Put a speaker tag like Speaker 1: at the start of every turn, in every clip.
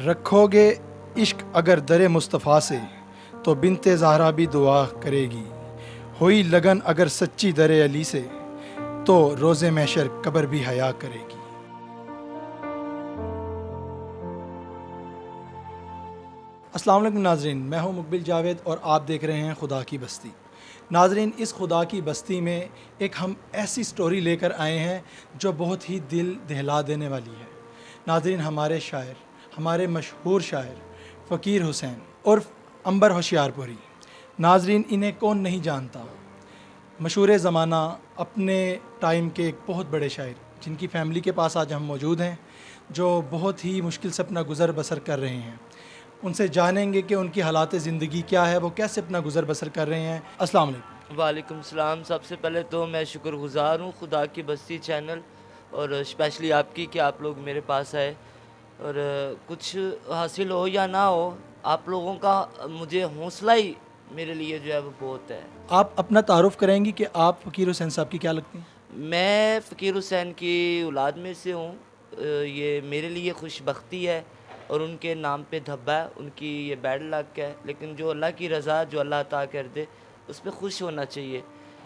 Speaker 1: رکھو گے عشق اگر در مصطفیٰ سے تو بنت زہرا بھی دعا کرے گی، ہوئی لگن اگر سچی در علی سے تو روز محشر قبر بھی حیا کرے گی۔ السلام علیکم ناظرین، میں ہوں مقبل جاوید اور آپ دیکھ رہے ہیں خدا کی بستی۔ ناظرین، اس خدا کی بستی میں ایک ہم ایسی سٹوری لے کر آئے ہیں جو بہت ہی دل دہلا دینے والی ہے۔ ناظرین، ہمارے شاعر، ہمارے مشہور شاعر فقیر حسین عرف عنبر ہوشیار پوری، ناظرین انہیں کون نہیں جانتا، مشہور زمانہ اپنے ٹائم کے ایک بہت بڑے شاعر جن کی فیملی کے پاس آج ہم موجود ہیں، جو بہت ہی مشکل سے اپنا گزر بسر کر رہے ہیں۔ ان سے جانیں گے کہ ان کی حالات زندگی کیا ہے، وہ کیسے اپنا گزر بسر کر رہے ہیں۔ السلام علیکم۔
Speaker 2: وعلیکم السلام۔ سب سے پہلے تو میں شکر گزار ہوں خدا کی بستی چینل اور اسپیشلی آپ کی کہ آپ لوگ میرے پاس آئے، اور کچھ حاصل ہو یا نہ ہو، آپ لوگوں کا مجھے حوصلہ ہی میرے لیے جو ہے وہ بہت ہے۔
Speaker 1: آپ اپنا تعارف کریں گی کہ آپ فقیر حسین صاحب کی کیا لگتی ہیں؟
Speaker 2: میں فقیر حسین کی اولاد میں سے ہوں۔ یہ میرے لیے خوش بختی ہے اور ان کے نام پہ دھبا ہے، ان کی یہ بیڈ لک ہے، لیکن جو اللہ کی رضا، جو اللہ عطا کر دے اس پہ خوش ہونا چاہیے۔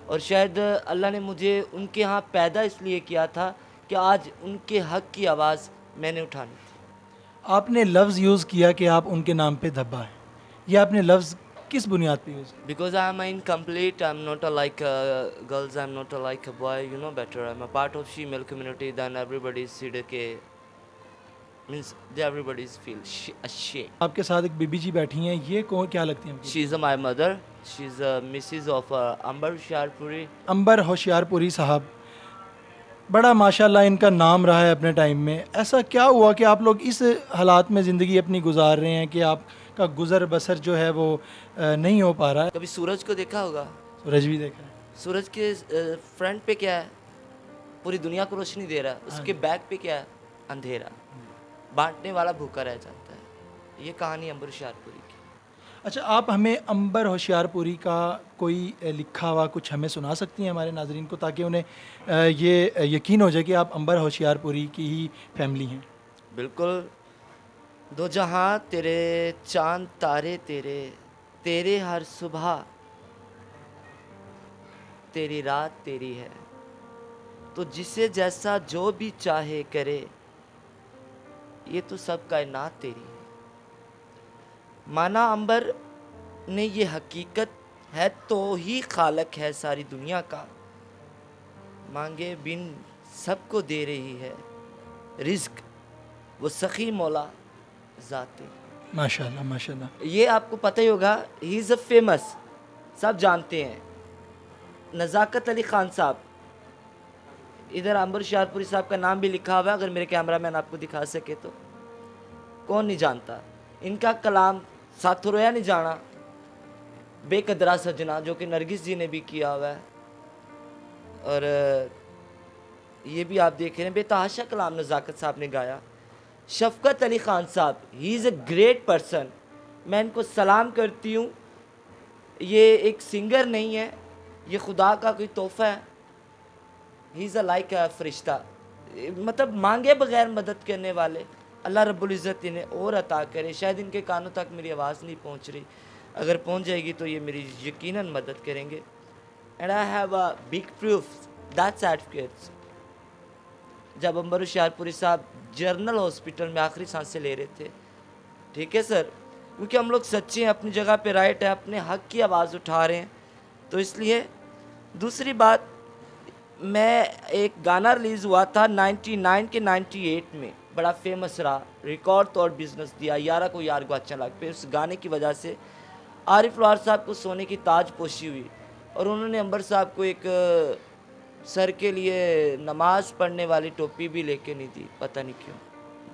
Speaker 2: اور شاید اللہ نے مجھے ان کے ہاں پیدا اس لیے کیا تھا کہ آج ان کے حق کی آواز میں نے اٹھانی تھی۔
Speaker 1: آپ نے لفظ یوز کیا کہ آپ ان کے نام پہ دھبا ہیں، یہ آپ نے لفظ کس بنیاد پہ یوز کیا؟
Speaker 2: Because I am incomplete, I am not like girls, I am not like a boy, you know better. I am a part of female community, then everybody see the means everybody feel ashamed.
Speaker 1: آپ کے ساتھ ایک be B G بیٹھی ہیں، یہ کون کیا لگتی ہیں؟
Speaker 2: She is my mother. She is Mrs. of Ambar Sharpuri.
Speaker 1: عنبر ہوشیار پوری صاحب، بڑا ماشاءاللہ ان کا نام رہا ہے اپنے ٹائم میں۔ ایسا کیا ہوا کہ آپ لوگ اس حالات میں زندگی اپنی گزار رہے ہیں کہ آپ کا گزر بسر جو ہے وہ نہیں ہو پا رہا ہے؟
Speaker 2: کبھی سورج کو دیکھا ہوگا؟
Speaker 1: سورج بھی دیکھا ہے۔
Speaker 2: سورج کے فرنٹ پہ کیا ہے؟ پوری دنیا کو روشنی دے رہا ہے، اس کے بیک پہ کیا ہے؟ اندھیرا۔ بانٹنے والا بھوکا رہ جاتا ہے۔ یہ کہانی امبر شارپوری کی۔
Speaker 1: اچھا، آپ ہمیں عنبر ہوشیار پوری کا کوئی لکھا ہوا کچھ ہمیں سنا سکتی ہیں ہمارے ناظرین کو، تاکہ انہیں یہ یقین ہو جائے کہ آپ عنبر ہوشیار پوری کی ہی فیملی ہیں؟
Speaker 2: بالکل۔ دو جہاں تیرے، چاند تارے تیرے، تیرے ہر صبح، تیری رات تیری ہے، تو جسے جیسا جو بھی چاہے کرے، یہ تو سب کائنات تیری ہے۔ مانا عنبر نے یہ حقیقت ہے تو ہی خالق ہے ساری دنیا کا، مانگے بن سب کو دے رہی ہے رزق، وہ سخی مولا ذات تیری۔
Speaker 1: ماشاءاللہ ماشاءاللہ۔
Speaker 2: یہ آپ کو پتہ ہی ہوگا، ہی از اے فیمس، سب جانتے ہیں، نزاکت علی خان صاحب۔ ادھر عنبر شارپوری صاحب کا نام بھی لکھا ہوا ہے، اگر میرے کیمرہ مین آپ کو دکھا سکے تو۔ کون نہیں جانتا ان کا کلام؟ ساتھ رویا نہیں جانا، بے قدرہ سجنا، جو کہ نرگس جی نے بھی کیا ہوا ہے، اور یہ بھی آپ دیکھ رہے ہیں بے تحاشا کلام نزاکت صاحب نے گایا۔ شفقت علی خان صاحب، ہی از اے گریٹ پرسن، میں ان کو سلام کرتی ہوں۔ یہ ایک سنگر نہیں ہے، یہ خدا کا کوئی تحفہ ہے۔ ہی از اے لائک اے فرشتہ، مطلب مانگے بغیر مدد کرنے والے۔ اللہ رب العزت انہیں اور عطا کرے۔ شاید ان کے کانوں تک میری آواز نہیں پہنچ رہی، اگر پہنچ جائے گی تو یہ میری یقیناً مدد کریں گے۔ And I have a big proof that certificates. جب عنبر ہوشیار صاحب جنرل ہاسپٹل میں آخری سانسیں لے رہے تھے، ٹھیک ہے سر، کیونکہ ہم لوگ سچے ہیں، اپنی جگہ پہ رائٹ ہے، اپنے حق کی آواز اٹھا رہے ہیں، تو اس لیے۔ دوسری بات، میں ایک گانا ریلیز ہوا تھا 99 کے 98 میں، بڑا فیمس رہا، ریکارڈ توڑ بزنس دیا، یارہ کو یار کو اچھا لگ پہ۔ اس گانے کی وجہ سے عارف لوہار صاحب کو سونے کی تاج پوشی ہوئی، اور انہوں نے عنبر صاحب کو ایک سر کے لیے نماز پڑھنے والی ٹوپی بھی لے کے نہیں دی، پتہ نہیں کیوں۔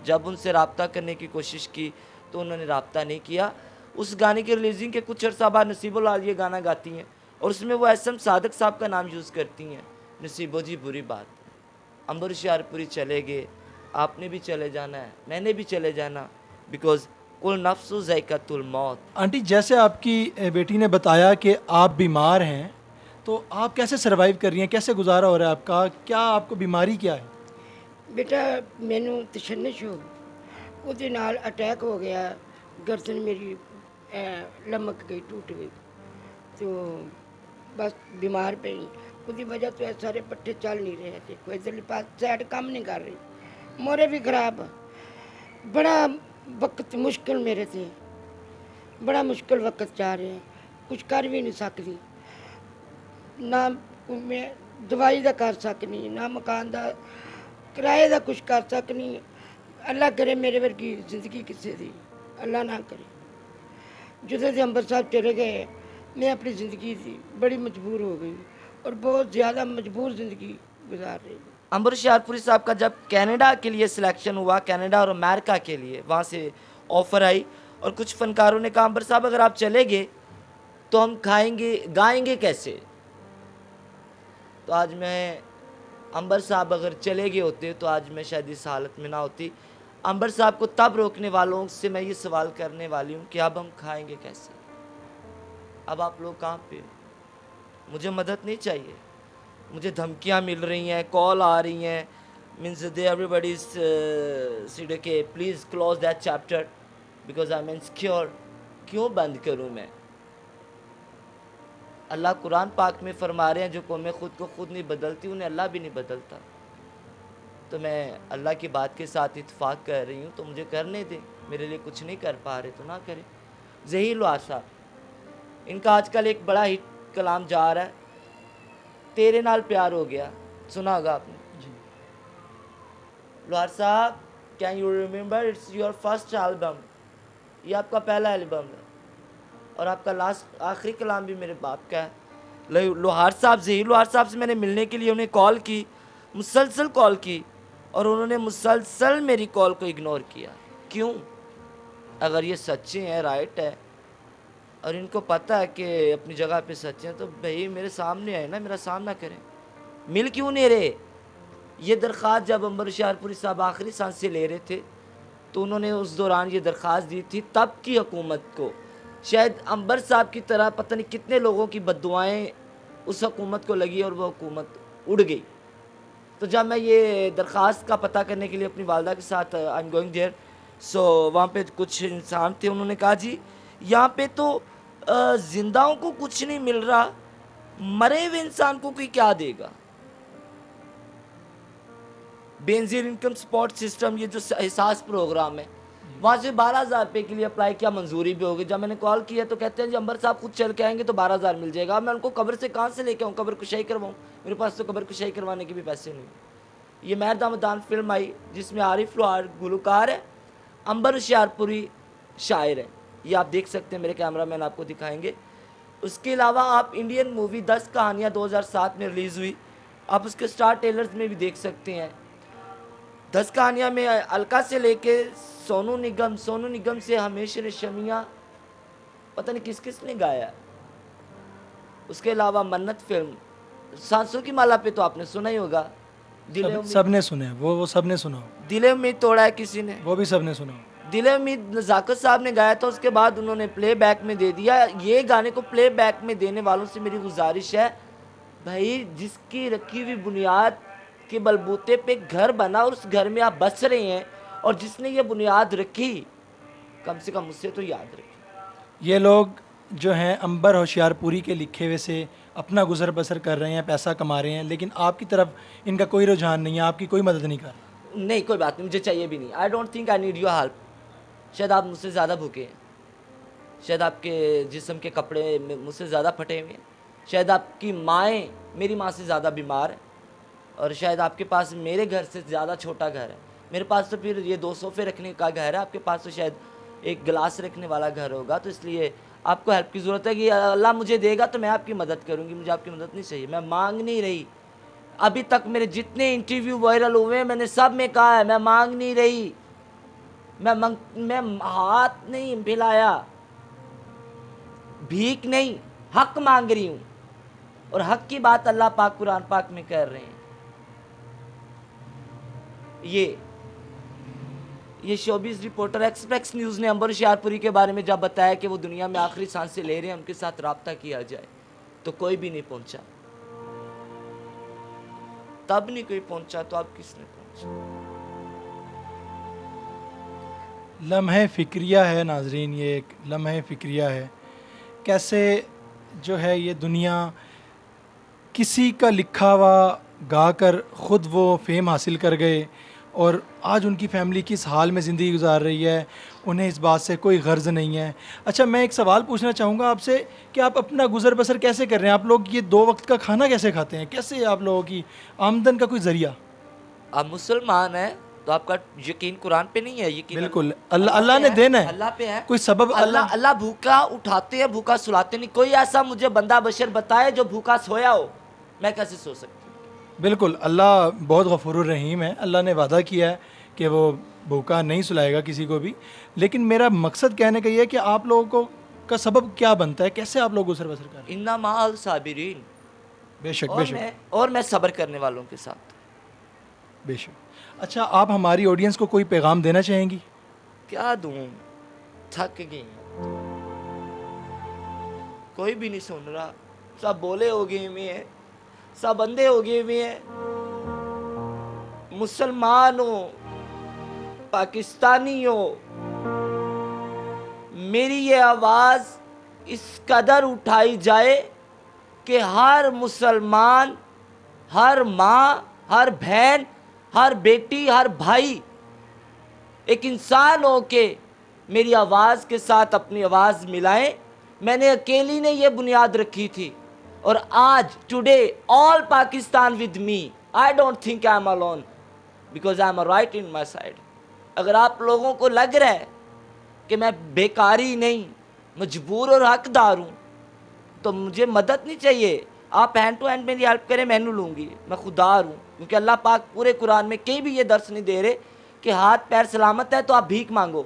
Speaker 2: جب ان سے رابطہ کرنے کی کوشش کی تو انہوں نے رابطہ نہیں کیا۔ اس گانے کی ریلیزنگ کے کچھ عرصہ بعد نصیب العال یہ گانا گاتی ہیں، اور اس میں وہ ایس ایم صادق صاحب کا نام یوز کرتی ہیں۔ نصیبو جی بری بات، عنبر ہوشیار چلے گئے، آپ نے بھی چلے جانا ہے، میں نے بھی چلے جانا، بیکاز کل نفس ذائقۃ الموت۔
Speaker 1: آنٹی، جیسے آپ کی بیٹی نے بتایا کہ آپ بیمار ہیں، تو آپ کیسے سروائیو کر رہی ہیں، کیسے گزارا ہو رہا ہے آپ کا؟ کیا آپ کو بیماری کیا ہے؟
Speaker 3: بیٹا مینوں تشنج ہو ਉਹਦੇ ਨਾਲ ਅਟੈਕ ਹੋ ਗਿਆ, ਗਰਦਨ ਮੇਰੀ ਲਮਕ ਗਈ, ਟूट गई। तो बस बीमार पई। ਉਹਦੀ ਵਜ੍ਹਾ ਤੋਂ ਇਹ ਸਾਰੇ ਪੱਠੇ ਚੱਲ ਨਹੀਂ ਰਹੇ थे, कोई इधरली पास साइड काम नहीं कर रही, मोरे भी खराब। बड़ा वक्त मुश्किल मेरे थे, बड़ा मुश्किल वक्त जा रहे हैं, कुछ कर भी नहीं सकती ना। मैं दवाई का कर सकनी ना, मकान का किराए का कुछ कर सकनी। अल्लाह करे मेरे वर्गी जिंदगी किसी दी अल्लाह ना करे। ਜਦੋਂ से अंबर साहब चले गए, मैं अपनी ज़िंदगी थी बड़ी मजबूर हो गई और बहुत ज़्यादा मजबूर ज़िंदगी गुजार रही हूँ।
Speaker 2: अंबर हुशियारपुरी साहब का जब कनाडा के लिए सिलेक्शन हुआ, कनाडा और अमेरिका के लिए वहाँ से ऑफ़र आई, और कुछ फ़नकारों ने कहा अंबर साहब अगर आप चले गए तो हम खाएंगे गाएंगे कैसे। तो आज मैं, अंबर साहब अगर चले गए होते तो आज मैं शायद इस हालत में ना होती। अंबर साहब को तब रोकने वालों से मैं ये सवाल करने वाली हूँ कि अब हम खाएंगे कैसे। अब आप लोग कहाँ पे हो? मुझे मदद नहीं चाहिए, मुझे धमकियाँ मिल रही हैं, कॉल आ रही हैं, मीन्स दे एवरीबडी सीड के please close that chapter because I am insecure. क्यों बंद करूँ मैं? अल्लाह कुरान पाक में फरमा रहे हैं जो कौमें ख़ुद को ख़ुद नहीं बदलती उन्हें अल्लाह भी नहीं बदलता। तो मैं अल्लाह की बात के साथ इत्फाक कर रही हूँ, तो मुझे करने दें। मेरे लिए कुछ नहीं कर पा रहे तो ना करें। ज़हीर लोहार साहब, इनका आजकल एक बड़ा हिट कलाम जा रहा है, तेरे नाल प्यार हो गया, सुना होगा आपने। लोहार साहब, can you remember it's your first album, ये आपका पहला एल्बम है और आपका लास्ट आखिरी कलाम भी मेरे बाप का है। लोहार साहब, ज़हीर लोहार साहब से मैंने मिलने के लिए उन्हें कॉल की, मुसलसल कॉल की, और उन्होंने मुसलसल मेरी कॉल को इग्नोर किया। क्यों? अगर ये सच्चे हैं, राइट है, और इनको पता है कि अपनी जगह पे सच्चे हैं, तो भाई मेरे सामने आए ना, मेरा सामना करें। मिल क्यों नहीं रहे? ये दरख्वास्त जब अंबर हुशियारपुरी साहब आखिरी सांसें ले रहे थे तो उन्होंने उस दौरान ये दरख्वास्त दी थी तब की हुकूमत को। शायद अंबर साहब की तरह पता नहीं कितने लोगों की बद्दुआएं उस हुकूमत को लगी और वो हुकूमत उड़ गई। तो जब मैं ये दरख्वास्त का पता करने के लिए अपनी वालदा के साथ आई एम गोइंग देयर, सो वहाँ पे कुछ इंसान थे, उन्होंने कहा जी यहाँ पे तो ज़िंदाओं को कुछ नहीं मिल रहा, मरे हुए इंसान को कोई क्या देगा। बेनज़ीर इनकम सपोर्ट सिस्टम, ये जो एहसास प्रोग्राम है, वहाँ से 12,000 रुपये के लिए अप्लाई किया, मंजूरी भी होगी। जब मैंने कॉल किया तो कहते हैं जी अंबर साहब खुद चल के आएंगे तो 12,000 मिल जाएगा। अब मैं उनको कब्र से कहाँ से लेके आऊँ, कब्र कुशाई करवाऊँ? मेरे पास तो कब्र कुशाई करवाने के भी पैसे नहीं। ये महर दामदान फिल्म आई जिसमें आरिफ लोहार गुलकार है, अंबर हुशियारपुरी शायर है, ये आप देख सकते हैं, मेरे कैमरा मैन आपको दिखाएंगे। उसके अलावा आप इंडियन मूवी 10 कहानियाँ 2007 में रिलीज़ हुई, आप उसके स्टार टेलर्स में भी देख सकते हैं। 10 कहानियाँ में अलका से लेके सोनू निगम से हमेशा शमिया, पता नहीं किस किस ने गाया। उसके अलावा मन्नत फिल्म, सांसों की माला पे तो आपने सुना ही होगा,
Speaker 1: सबने सुना है, वो सबने सुना हो।
Speaker 2: दिले उम्मीद तोड़ा है किसी ने,
Speaker 1: वो भी सबने सुना हो।
Speaker 2: दिले उम्मीद नज़ाकत साहब ने गाया था, उसके बाद उन्होंने प्ले बैक में दे दिया। ये गाने को प्ले बैक में देने वालों से मेरी गुजारिश है, भाई जिसकी रखी हुई बुनियाद के बलबूते पे घर बना और उस घर में आप बस रहे हैं, और जिसने ये बुनियाद रखी कम से कम उससे तो याद रखें।
Speaker 1: ये लोग जो हैं अंबर होशियारपुरी के लिखे हुए से अपना गुजर बसर कर रहे हैं, पैसा कमा रहे हैं, लेकिन आपकी तरफ इनका कोई रुझान नहीं है, आपकी कोई मदद नहीं कर रहा।
Speaker 2: नहीं, कोई बात नहीं, मुझे चाहिए भी नहीं। आई don't think I need your help. शायद आप मुझसे ज़्यादा भूखे हैं, शायद आपके जिस्म के कपड़े मुझसे ज़्यादा फटे हुए हैं, शायद आपकी माएँ मेरी माँ से ज़्यादा बीमार हैं, और शायद आपके पास मेरे घर से ज़्यादा छोटा घर है। मेरे पास तो फिर ये 2 सोफ़े रखने का घर है, आपके पास तो शायद एक गिलास रखने वाला घर होगा। तो इसलिए आपको हेल्प की ज़रूरत है कि अल्लाह मुझे देगा तो मैं आपकी मदद करूँगी, मुझे आपकी मदद नहीं चाहिए। मैं मांग नहीं रही, अभी तक मेरे जितने इंटरव्यू वायरल हुए हैं मैंने सब में कहा है मैं मांग नहीं रही, मैं हाथ नहीं फैलाया, भीख नहीं, हक मांग रही हूँ, और हक की बात अल्लाह पाक कुरान पाक में कर रहे हैं। ये शोबिज़ रिपोर्टर एक्सप्रेस न्यूज़ ने अंबर हुशियारपुरी के बारे में जब बताया कि वो दुनिया में आखिरी सांसें ले रहे हैं, उनके साथ रब्ता किया जाए, तो कोई भी नहीं पहुंचा। तब नहीं कोई पहुंचा तो अब किसने पहुंचा?
Speaker 1: लम्हे फ़िक्रिया है नाजरीन, ये एक लम्हे फ़िक्रिया है। कैसे जो है ये दुनिया किसी का लिखा हुआ गा कर ख़ुद वो फ़ेम हासिल कर गए और आज उनकी फ़ैमिली किस हाल में ज़िंदगी गुजार रही है, उन्हें इस बात से कोई गर्ज़ नहीं है। अच्छा, मैं एक सवाल पूछना चाहूँगा आपसे कि आप अपना गुज़र बसर कैसे कर रहे हैं? आप लोग ये 2 वक्त का खाना कैसे खाते हैं? कैसे आप लोगों की आमदन का कोई ज़रिया?
Speaker 2: आप मुसलमान हैं तो आपका यकीन कुरान पे नहीं है, यकीन
Speaker 1: बिल्कुल, अल्लाह ने देना है,
Speaker 2: अल्लाह पे है।
Speaker 1: कोई सबब
Speaker 2: अल्लाह भूखा उठाते हैं, भूखा सुलाते नहीं। कोई ऐसा मुझे बंदा बशर बताए जो भूखा सोया हो, मैं कैसे सो सकती हूँ?
Speaker 1: बिल्कुल, अल्लाह बहुत गफूरुर रहीम है। अल्लाह ने वादा किया है कि वो भूखा नहीं सुलाएगा किसी को भी। लेकिन मेरा मकसद कहने का ये है कि आप लोगों को का सबब क्या बनता है, कैसे आप लोग गुजर बसर कर रहे हैं?
Speaker 2: इन्ना माल साबिरीन,
Speaker 1: बेशक
Speaker 2: और
Speaker 1: बेशक
Speaker 2: मैं सब्र करने वालों के साथ।
Speaker 1: बेशक। अच्छा, आप हमारी ऑडियंस को कोई पैगाम देना चाहेंगी?
Speaker 2: क्या दूं, थक गई, कोई भी नहीं सुन रहा, सब बोले हो गए हुए हैं, सब अंधे हो गए हुए हैं। मुसलमान हो, पाकिस्तानी हो, मेरी ये आवाज़ इस कदर उठाई जाए कि हर मुसलमान, हर माँ, हर बहन, हर बेटी, हर भाई एक इंसान हो के मेरी आवाज़ के साथ अपनी आवाज़ मिलाएं। मैंने अकेली ने ये बुनियाद रखी थी और आज today all Pakistan with me. I don't think I am alone because I M right in my side. अगर आप लोगों को लग रहा है कि मैं बेकारी नहीं, मजबूर और हकदार हूँ, तो मुझे मदद नहीं चाहिए। आप हैंड टू हैंड मेरी हेल्प करें, मैनू लूँगी, मैं खुदार हूँ। क्योंकि अल्लाह पाक पूरे कुरान में कहीं भी ये दर्स नहीं दे रहे कि हाथ पैर सलामत है तो आप भीख मांगो।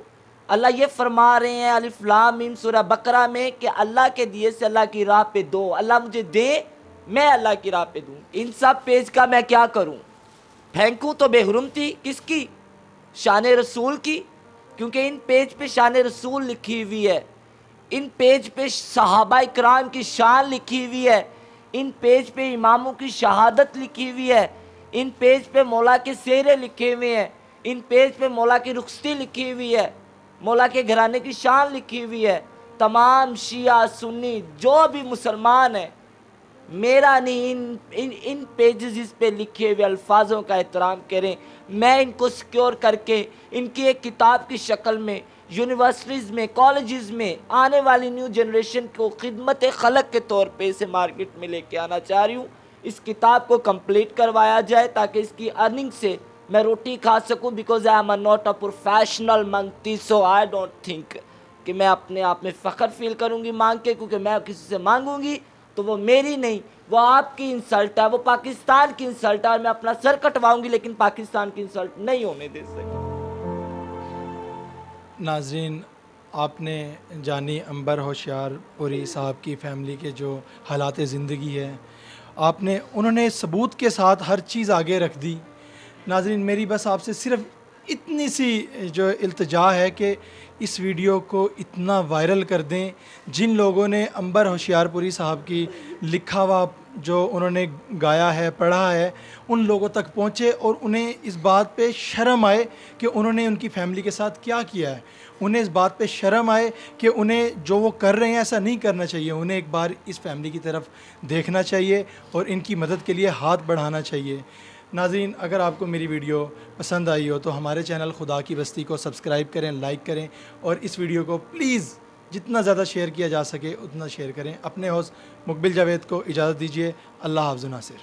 Speaker 2: अल्लाह ये फरमा रहे हैं अलिफ लाम मीम सूरह बकरा में कि अल्लाह के दिए से अल्लाह की राह पे दो। अल्लाह मुझे दे, मैं अल्लाह की राह पे दूँ। इन सब पेज का मैं क्या करूँ? फेंकूँ तो बेहुरमती किसकी? शान रसूल की, क्योंकि इन पेज पे शान रसूल लिखी हुई है। इन पेज पे सहाबा इकराम की शान लिखी हुई है। इन पेज पे इमामों की शहादत लिखी हुई है। इन पेज पे मौला के सेरे लिखे हुए हैं। इन पेज पे मौला की रुखसती लिखी हुई है, मौला के घराने की शान लिखी हुई है। तमाम शिया सुन्नी जो भी मुसलमान है, मेरा नहीं, इन पेजेस पे लिखे हुए अल्फाजों का एहतराम करें। मैं इनको सिक्योर करके इनकी एक किताब की शक्ल में यूनिवर्सिटीज़ में, कॉलेजेस में आने वाली न्यू जनरेशन को खिदमत खलक के तौर पे इसे मार्केट में लेके आना चाह रही हूँ। इस किताब को कंप्लीट करवाया जाए ताकि इसकी अर्निंग से मैं रोटी खा सकूँ। Because I am not a professional मंगती, सो आई डोंट थिंक कि मैं अपने आप में फ़ख्र फील करूँगी मांग के, क्योंकि मैं किसी से मांगूंगी तो वो मेरी नहीं, वो आपकी इंसल्ट है, वो पाकिस्तान की इंसल्ट है और मैं अपना सर कटवाऊंगी, लेकिन पाकिस्तान की इंसल्ट नहीं होने दे सकती।
Speaker 1: नाजरीन, आपने जानी अंबर होशियारपुरी साहब की फ़ैमिली के जो हालात ज़िंदगी है, उन्होंने सबूत के साथ हर चीज़ आगे रख दी। नाजरीन, मेरी बस आपसे सिर्फ इतनी सी जो इल्तिजा है कि इस वीडियो को इतना वायरल कर दें, जिन लोगों ने अंबर होशियारपुरी साहब की लिखा हुआ जो उन्होंने गाया है, पढ़ा है, उन लोगों तक पहुँचे और उन्हें इस बात पे शर्म आए कि उन्होंने उनकी फ़ैमिली के साथ क्या किया है। उन्हें इस बात पे शर्म आए कि उन्हें जो वो कर रहे हैं ऐसा नहीं करना चाहिए। उन्हें एक बार इस फ़ैमिली की तरफ देखना चाहिए और इनकी मदद के लिए हाथ बढ़ाना चाहिए। नाज़रीन, अगर आपको मेरी वीडियो पसंद आई हो तो हमारे चैनल खुदा की बस्ती को सब्सक्राइब करें, लाइक करें और इस वीडियो को प्लीज़ जितना ज़्यादा शेयर किया जा सके उतना शेयर करें। अपने होस्ट मुकबिल जावेद को इजाज़त दीजिए। अल्लाह हाफ़िज़ नासिर।